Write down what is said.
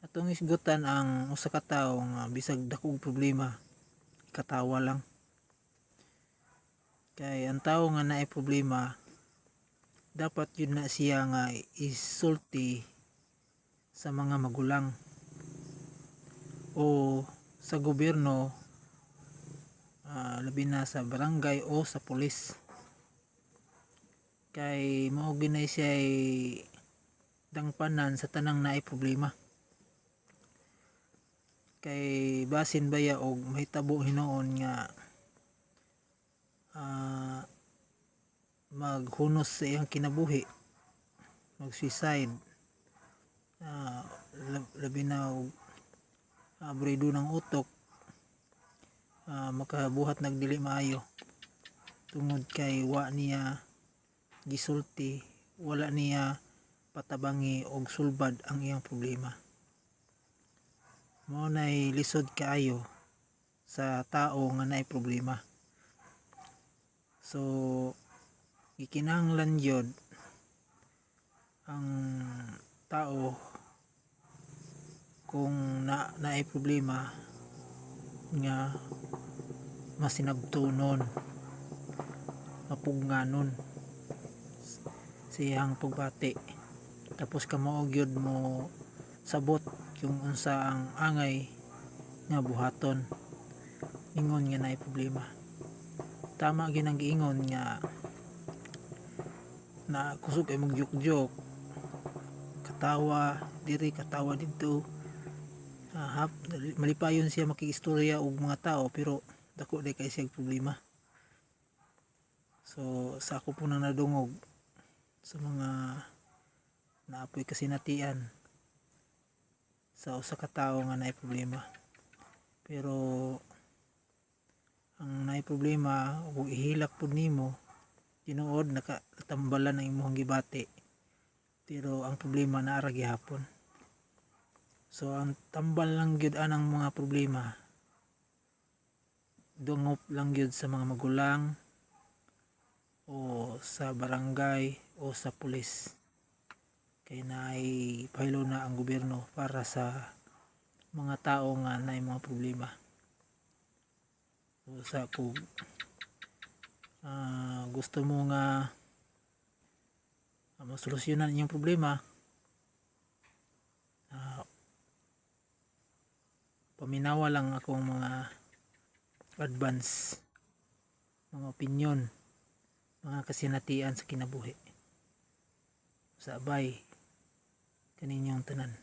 Atong isgutan ang usa ka tawo nga bisag dakong problema katawa lang. Kay ang tawo nga naay problema dapat yun na siya nga isulti sa mga magulang o sa gobyerno, labi na sa barangay o sa pulis. Kay mao ginay siya dangpanan sa tanang naay problema. Kay basin baya og mahitabo hinuon nga maghunos sa iyang kinabuhi, mag-suicide, labi na og abrido ng utok, makabuhat nagdili maayo tungod kay wa niya gisulti, wala niya patabangi og sulbad ang iyang problema. Mao nay lisod kaayo sa tao nga naay problema. So gikinahanglan gyud ang tao kung naay problema nga masinabtunon, mapugnanon sa iyang pagbati, tapos kamao gyud mo sabot kung unsa ang angay nga buhaton ingon nga naay problema. Tama gyud ang giingon nga na kusog ay mag-joke-joke, katawa diri katawa dito, malipayon siya makikistorya og mga tao pero dako day kay siya problema. So sa ako po nang nadungog sa mga naapoy kasinatian sa usa ka tawo nga naay problema, pero ang naay problema ug ihilak pud nimo tinuod nakatambalan ang imong gibati, pero ang problema naa ra gihapon. So ang tambal lang gyud anang mga problema, dungop lang gyud sa mga magulang o sa barangay o sa pulis. Kay naay pahilo na ang gobyerno para sa mga tao nga naay mga problema. So sa kung gusto mo nga masolusyonan inyong problema, paminawa lang akong mga advance, mga opinion, mga kasinatian sa kinabuhi. Sabay kaninyong tanan.